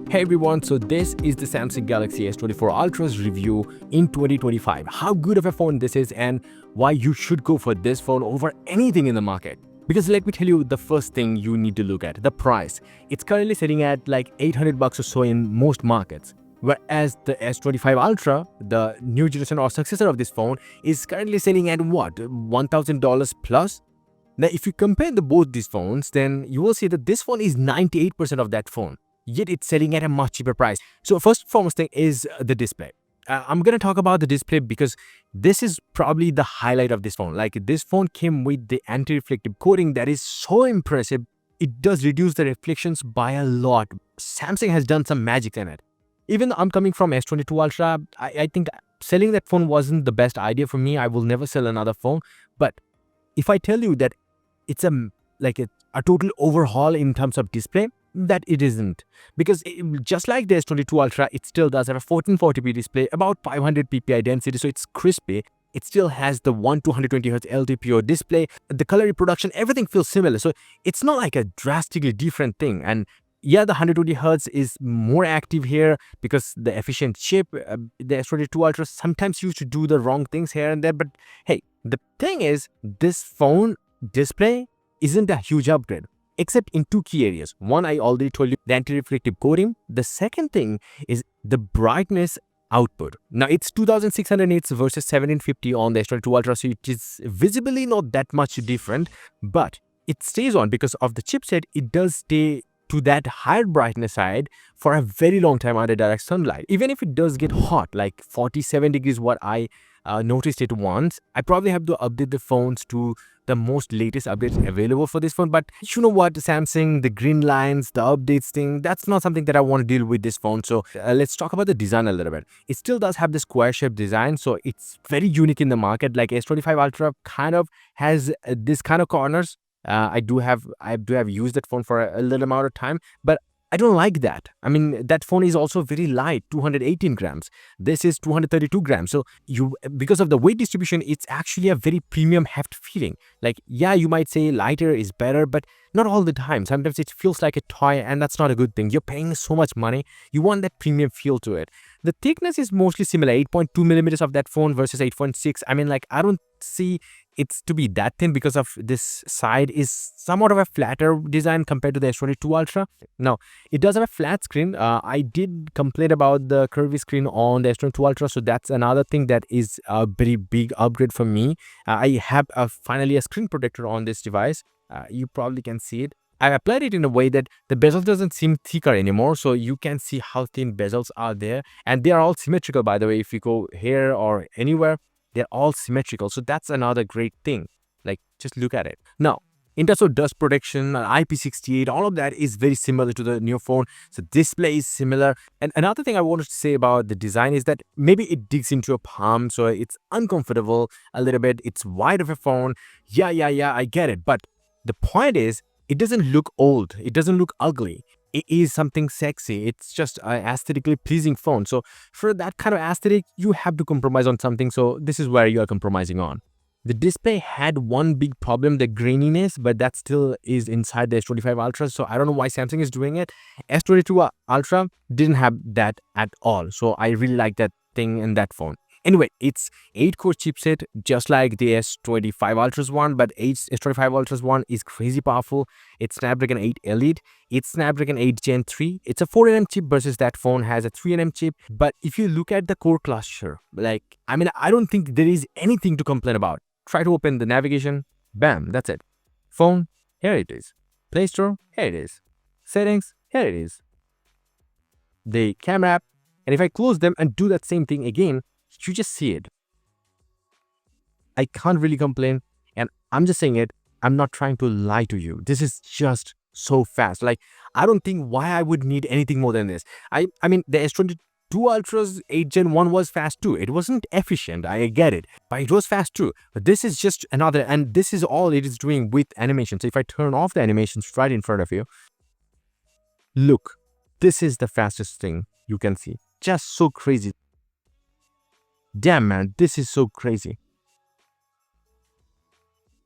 Hey everyone, so this is the Samsung Galaxy S24 Ultra's review in 2025. How good of a phone this is and why you should go for this phone over anything in the market. Because let me tell you the first thing you need to look at, the price. It's currently sitting at like 800 bucks or so in most markets. Whereas the S25 Ultra, the new generation or successor of this phone, is currently selling at what, $1,000 plus? Now, if you compare both these phones, then you will see that this phone is 98% of that phone, yet it's selling at a much cheaper price. So first and foremost thing is the display. I'm going to talk about the display because this is probably the highlight of this phone. Like, this phone came with the anti-reflective coating that is so impressive. It does reduce the reflections by a lot. Samsung has done some magic in it. Even though I'm coming from S22 Ultra, I think selling that phone wasn't the best idea for me. I will never sell another phone. But if I tell you that it's a total overhaul in terms of display, that it isn't. Because just like the S22 Ultra, it still does have a 1440p display, about 500 ppi density, so it's crispy. It still has the 220Hz LTPO display. The color reproduction, everything feels similar. So it's not like a drastically different thing. And yeah, the 120Hz is more active here because the efficient chip, the S22 Ultra sometimes used to do the wrong things here and there. But hey, the thing is, this phone display isn't a huge upgrade, except in two key areas. One, I already told you, the anti-reflective coating. The second thing is the brightness output. Now, it's 2600 nits versus 1750 on the S22 Ultra, so it is visibly not that much different, but it stays on because of the chipset. It does stay to that higher brightness side for a very long time under direct sunlight. Even if it does get hot, like 47 degrees, what I noticed it once, I probably have to update the phones to the most latest updates available for this phone. But you know what, Samsung, the green lines, the updates thing, that's not something that I want to deal with this phone. So let's talk about the design a little bit. It still does have the square shaped design, so it's very unique in the market. Like S25 Ultra kind of has this kind of corners. I do have used that phone for a little amount of time, but I don't like that. I mean, that phone is also very light, 218 grams. This is 232 grams. So because of the weight distribution, it's actually a very premium heft feeling. Like, yeah, you might say lighter is better, but not all the time. Sometimes it feels like a toy, and that's not a good thing. You're paying so much money. You want that premium feel to it. The thickness is mostly similar, 8.2 millimeters of that phone versus 8.6. I mean, like, I don't see it's to be that thin because of this side is somewhat of a flatter design compared to the S22 Ultra. Now, it does have a flat screen. I did complain about the curvy screen on the S22 Ultra, so that's another thing that is a very big upgrade for me. I have finally a screen protector on this device. You probably can see it. I applied it in a way that the bezel doesn't seem thicker anymore, so you can see how thin bezels are there, and they are all symmetrical, by the way. If you go here or anywhere, they're all symmetrical, so that's another great thing. Like, just look at it. Now, in terms of dust protection, IP68, all of that is very similar to the new phone. So display is similar. And another thing I wanted to say about the design is that maybe it digs into your palm, so it's uncomfortable a little bit. It's wide of a phone. Yeah, I get it. But the point is, it doesn't look old. It doesn't look ugly. It is something sexy. It's just an aesthetically pleasing phone. So for that kind of aesthetic, you have to compromise on something. So this is where you are compromising on. The display had one big problem, the graininess, but that still is inside the S25 Ultra. So I don't know why Samsung is doing it. S22 Ultra didn't have that at all. So I really like that thing in that phone. Anyway, it's 8-core chipset, just like the S25 Ultra's one, but S25 Ultra's one is crazy powerful. It's Snapdragon 8 Elite. It's Snapdragon 8 Gen 3. It's a 4nm chip versus that phone has a 3nm chip. But if you look at the core cluster, I don't think there is anything to complain about. Try to open the navigation. Bam, that's it. Phone, here it is. Play Store, here it is. Settings, here it is. The camera app, and if I close them and do that same thing again, you just see it. I can't really complain, and I'm just saying it. I'm not trying to lie to you. This is just so fast. Like, I don't think why I would need anything more than this. I mean, the S22 Ultra's 8 Gen 1 was fast too. It wasn't efficient, I get it, but it was fast too. But this is just another, and this is all it is doing with animation. So if I turn off the animations right in front of you, look, this is the fastest thing you can see. Just so crazy. Damn, man, this is so crazy.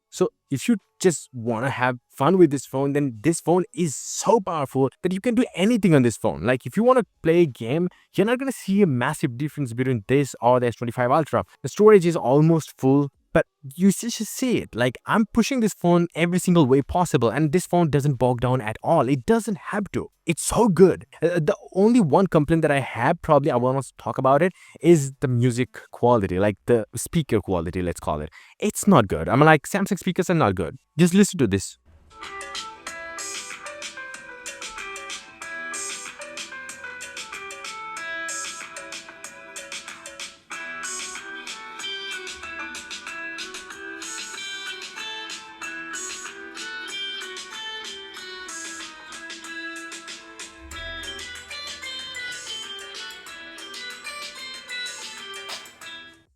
So if you just want to have fun with this phone, then this phone is so powerful that you can do anything on this phone. Like if you want to play a game, you're not going to see a massive difference between this or the S25 Ultra. The storage is almost full, but you just see it. Like I'm pushing this phone every single way possible, and this phone doesn't bog down at all. It doesn't have to. It's so good. The only one complaint that I have, probably I want to talk about it, is the music quality, like the speaker quality, let's call it. It's not good. I'm like, Samsung speakers are not good. Just listen to this.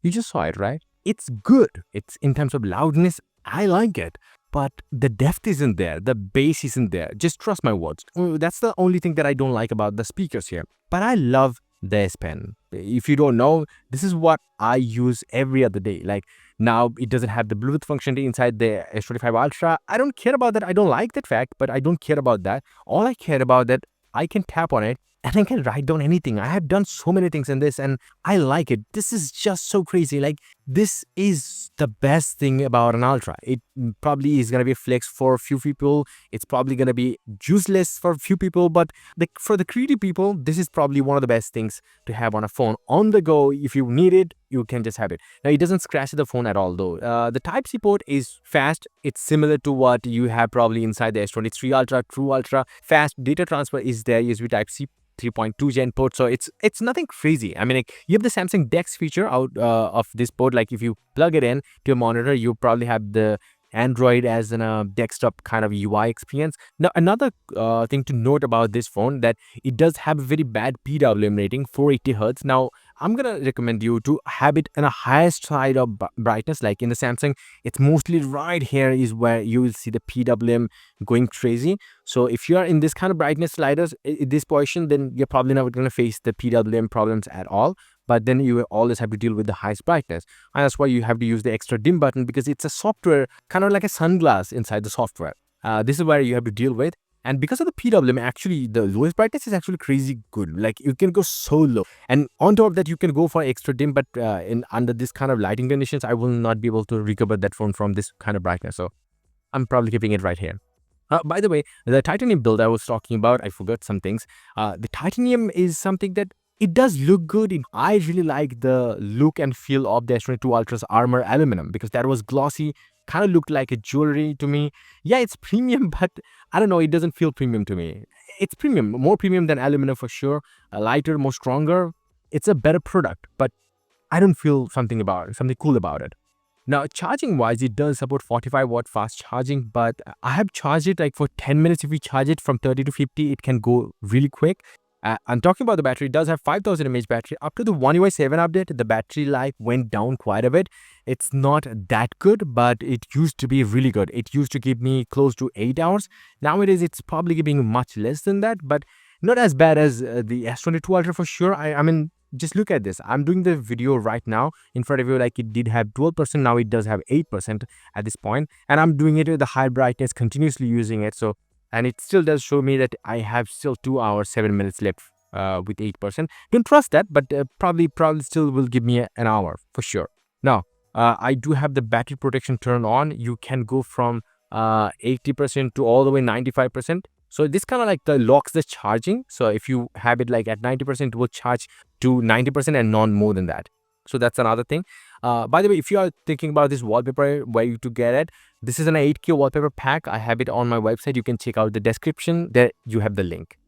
You just saw it, right? It's good. It's in terms of loudness, I like it. But the depth isn't there. The bass isn't there. Just trust my words. That's the only thing that I don't like about the speakers here. But I love the S Pen. If you don't know, this is what I use every other day. Like now it doesn't have the Bluetooth functionality inside the S25 Ultra. I don't care about that. I don't like that fact, but I don't care about that. All I care about that I can tap on it and I can write down anything. I have done so many things in this and I like it. This is just so crazy. Like this is the best thing about an Ultra. It probably is going to be a flex for a few people. It's probably going to be useless for a few people, but for the greedy people, this is probably one of the best things to have on a phone. On the go, if you need it, you can just have it. Now, it doesn't scratch the phone at all though. The Type-C port is fast. It's similar to what you have probably inside the S23 Ultra, True Ultra. Fast data transfer is there, USB Type-C 3.2 gen port, so it's nothing crazy. I mean, like, you have the Samsung DeX feature out of this port. Like if you plug it in to your monitor, you probably have the Android as a desktop kind of UI experience. Now, another thing to note about this phone, that it does have a very bad PWM rating, 480 Hertz. Now, I'm gonna recommend you to have it in a highest side of brightness. Like in the Samsung, it's mostly right here is where you will see the PWM going crazy. So if you are in this kind of brightness sliders in this position, then you're probably not going to face the PWM problems at all. But then you will always have to deal with the highest brightness, and that's why you have to use the extra dim button, because it's a software, kind of like a sunglass inside the software. This is where you have to deal with. And because of the PWM, actually the lowest brightness is actually crazy good. Like you can go so low, and on top of that you can go for extra dim. But in under this kind of lighting conditions, I will not be able to recover that phone from this kind of brightness. So I'm probably keeping it right here. By the way, the titanium build I was talking about, I forgot some things. The titanium is something that it does look good. I really like the look and feel of the S22 Ultra's armor aluminum, because that was glossy, kind of looked like a jewelry to me. Yeah, it's premium, but I don't know, it doesn't feel premium to me. It's premium, more premium than aluminum for sure. Lighter, more stronger. It's a better product, but I don't feel something cool about it. Now, charging wise, it does support 45-watt fast charging, but I have charged it like for 10 minutes. If we charge it from 30 to 50, it can go really quick. I'm talking about the battery. It does have 5000 mAh battery. After the One UI 7 update, the battery life went down quite a bit. It's not that good, but it used to be really good. It used to give me close to 8 hours. Nowadays, it's probably giving much less than that, but not as bad as the S22 Ultra for sure. I mean, just look at this. I'm doing the video right now in front of you. Like it did have 12%. Now it does have 8% at this point. And I'm doing it with the high brightness, continuously using it. So, and it still does show me that I have still 2 hours, 7 minutes left with 8%. Don't trust that, but probably still will give me an hour for sure. Now, I do have the battery protection turned on. You can go from 80% to all the way 95%. So this kind of like locks the charging. So if you have it like at 90%, it will charge to 90% and not more than that. So that's another thing. By the way, if you are thinking about this wallpaper, where you to get it, this is an 8K wallpaper pack. I have it on my website. You can check out the description. There you have the link.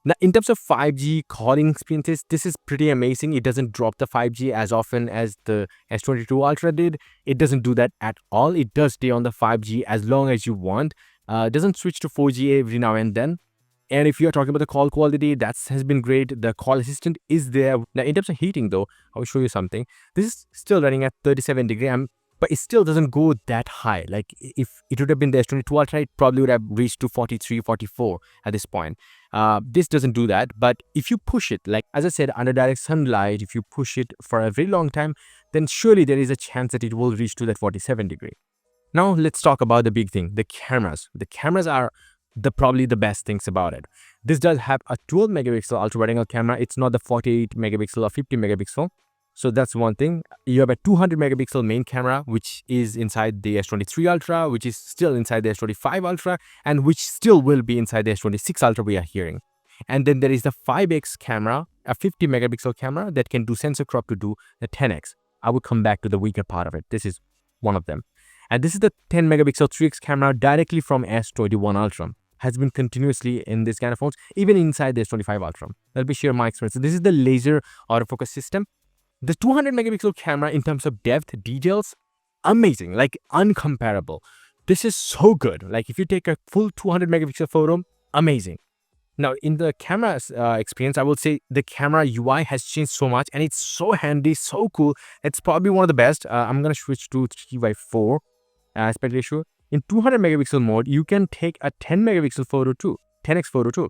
Now, in terms of 5G calling experiences, this is pretty amazing. It doesn't drop the 5G as often as the S22 Ultra did. It doesn't do that at all. It does stay on the 5G as long as you want. It doesn't switch to 4G every now and then. And if you're talking about the call quality, that has been great. The call assistant is there. Now, in terms of heating though, I will show you something. This is still running at 37 degrees, but it still doesn't go that high. Like if it would have been the S22 Ultra, it probably would have reached to 43, 44 at this point. This doesn't do that. But if you push it, like as I said, under direct sunlight, if you push it for a very long time, then surely there is a chance that it will reach to that 47 degree. Now let's talk about the big thing, the cameras. The cameras are probably the best things about it. This does have a 12 megapixel ultra wide angle camera. It's not the 48 megapixel or 50 megapixel. So that's one thing. You have a 200 megapixel main camera, which is inside the S23 Ultra, which is still inside the S25 Ultra, and which still will be inside the S26 Ultra we are hearing. And then there is the 5x camera, a 50 megapixel camera that can do sensor crop to do the 10x. I will come back to the weaker part of it. This is one of them. And this is the 10 megapixel 3x camera directly from S21 Ultra. Has been continuously in this kind of phones, even inside the S25 Ultra. Let me share my experience. This is the laser autofocus system. The 200 megapixel camera in terms of depth, details, amazing, like uncomparable. This is so good. Like if you take a full 200 megapixel photo, amazing. Now in the camera experience, I would say the camera UI has changed so much and it's so handy, so cool. It's probably one of the best. I'm going to switch to 3x4 aspect ratio. In 200 megapixel mode, you can take a 10 megapixel photo too, 10x photo too.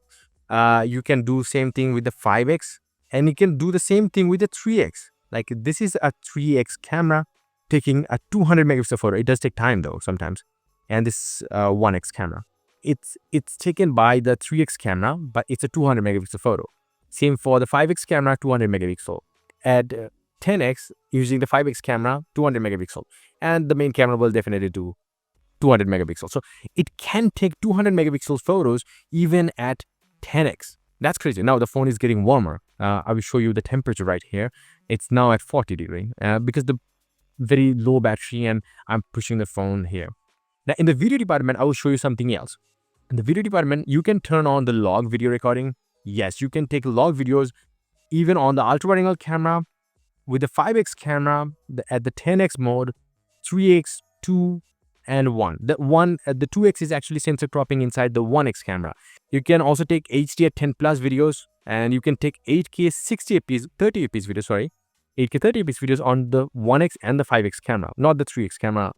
You can do same thing with the 5x and you can do the same thing with the 3x. Like this is a 3x camera taking a 200 megapixel photo. It does take time though sometimes. And this 1x camera. It's taken by the 3x camera, but it's a 200 megapixel photo. Same for the 5x camera, 200 megapixel. At 10x, using the 5x camera, 200 megapixel. And the main camera will definitely do 200 megapixels. So it can take 200 megapixel photos even at 10x. That's crazy. Now the phone is getting warmer. I will show you the temperature right here. It's now at 40 degrees because the very low battery and I'm pushing the phone here. Now in the video department, I will show you something else. In the video department, you can turn on the log video recording. Yes, you can take log videos even on the ultra wide angle camera with the 5x camera at the 10x mode, 3x, 2, and 1. The 2x is actually sensor cropping inside the 1x camera. You can also take HD at 10 plus videos and you can take 8K 60 fps 30 fps videos, 8K 30 fps videos on the 1x and the 5x camera, not the 3x camera.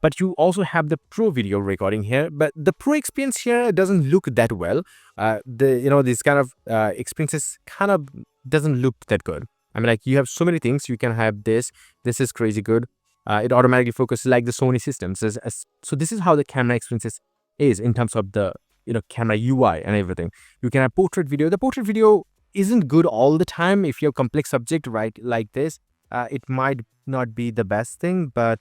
But you also have the pro video recording here, but the pro experience here doesn't look that well. This kind of experiences kind of doesn't look that good. I mean, like you have so many things. You can have this is crazy good. It automatically focuses like the Sony systems. So this is how the camera experience is in terms of the camera UI and everything. You can have portrait video. The portrait video isn't good all the time. If you have complex subject right like this, it might not be the best thing, but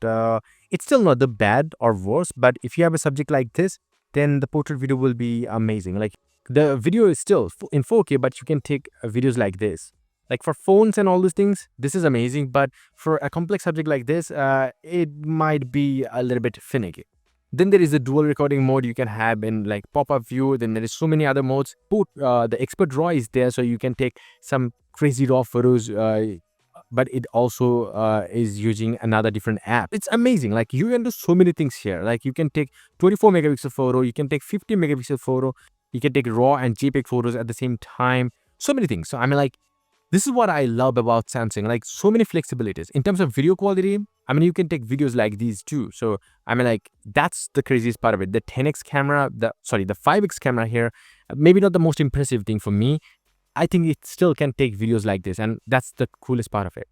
it's still not the bad or worse. But if you have a subject like this, then the portrait video will be amazing. Like the video is still in 4K, but you can take videos like this. Like for phones and all these things, this is amazing. But for a complex subject like this, it might be a little bit finicky. Then there is a dual recording mode you can have in like pop-up view. Then there is so many other modes. The expert RAW is there, so you can take some crazy RAW photos. But it also is using another different app. It's amazing. Like you can do so many things here. Like you can take 24 megapixel photo, you can take 50 megapixel photo, you can take RAW and JPEG photos at the same time. So many things. So I mean, like this is what I love about Samsung. Like so many flexibilities in terms of video quality. I mean, you can take videos like these too. So I mean, like that's the craziest part of it. The 10x camera, the 5x camera here, maybe not the most impressive thing for me. I think it still can take videos like this, and that's the coolest part of it.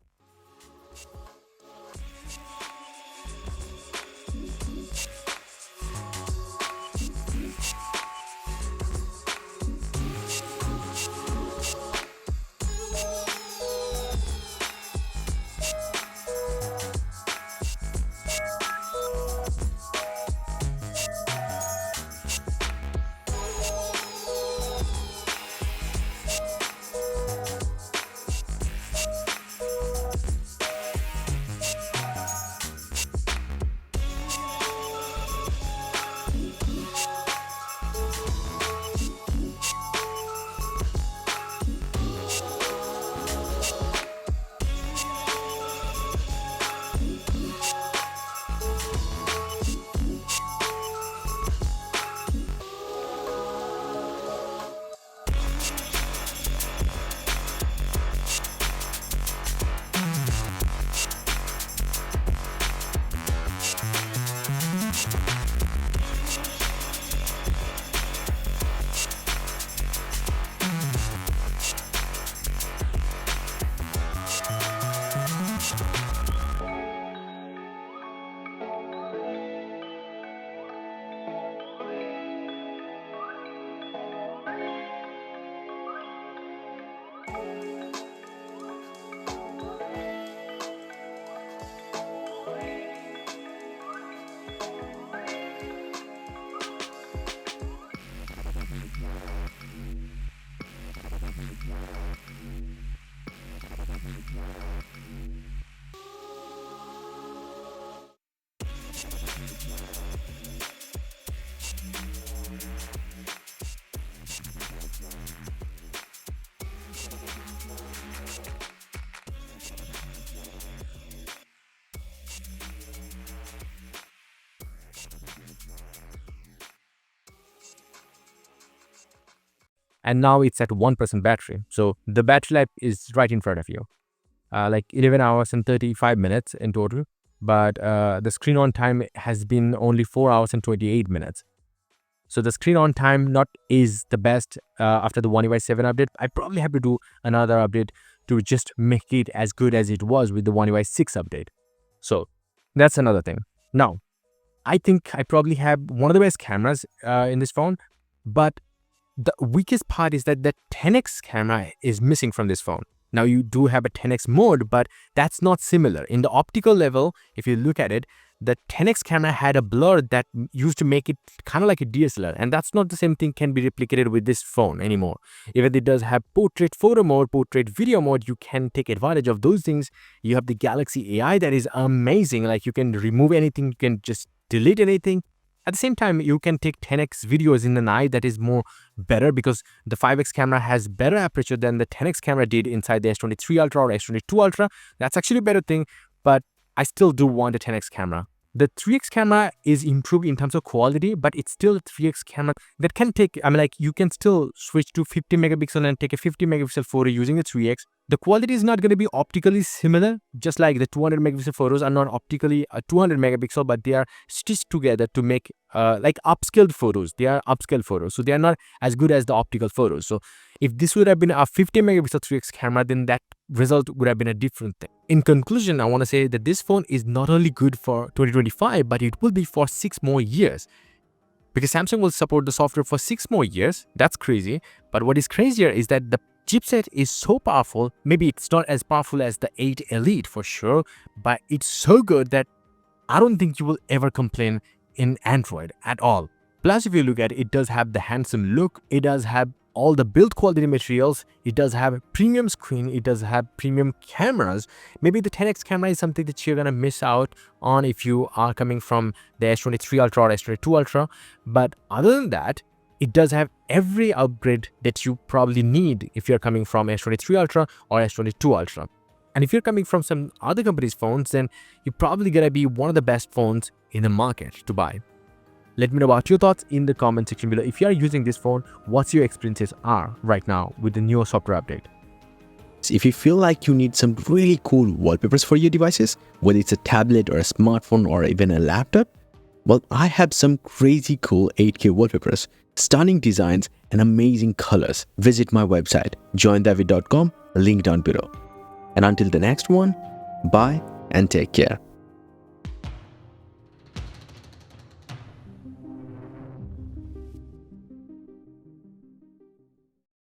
and now it's at 1% battery. So the battery life is right in front of you, like 11 hours and 35 minutes in total. But the screen on time has been only 4 hours and 28 minutes. So the screen on time not is the best after the One UI 7 update. I probably have to do another update to just make it as good as it was with the One UI 6 update. So that's another thing. Now, I think I probably have one of the best cameras in this phone, but the weakest part is that the 10x camera is missing from this phone. Now you do have a 10x mode, but that's not similar. In the optical level, if you look at it, the 10x camera had a blur that used to make it kind of like a DSLR, and that's not the same thing can be replicated with this phone anymore. Even it does have portrait photo mode, portrait video mode, you can take advantage of those things. You have the Galaxy AI that is amazing, like you can remove anything, you can just delete anything. At the same time, you can take 10x videos in the night. That is more better because the 5x camera has better aperture than the 10x camera did inside the S23 Ultra or S22 Ultra. That's actually a better thing, but I still do want a 10x camera. The 3x camera is improved in terms of quality, but it's still a 3x camera that can take, like you can still switch to 50 megapixel and take a 50 megapixel photo using the 3x. The quality is not going to be optically similar, just like the 200 megapixel photos are not optically 200 megapixel, but they are stitched together to make like upscaled photos. They are upscaled photos, so they are not as good as the optical photos. So if this would have been a 50 megapixel 3x camera, then that result would have been a different thing. In conclusion, I want to say that this phone is not only good for 2025, but it will be for 6 more years. Because Samsung will support the software for 6 more years. That's crazy. But what is crazier is that the chipset is so powerful. Maybe it's not as powerful as the 8 Elite for sure, but it's so good that I don't think you will ever complain in Android at all. Plus, if you look at it, it does have the handsome look. It does have all the build quality materials. It does have a premium screen. It does have premium cameras. Maybe the 10x camera is something that you're gonna miss out on if you are coming from the S23 Ultra or S22 Ultra. But other than that, it does have every upgrade that you probably need if you're coming from S23 Ultra or S22 Ultra. And if you're coming from some other company's phones, then you're probably gonna be one of the best phones in the market to buy. Let me know about your thoughts in the comment section below. If you are using this phone, what's your experiences are right now with the newer software update? If you feel like you need some really cool wallpapers for your devices, whether it's a tablet or a smartphone or even a laptop, well, I have some crazy cool 8K wallpapers, stunning designs, and amazing colors. Visit my website, joindavid.com, link down below. And until the next one, bye and take care.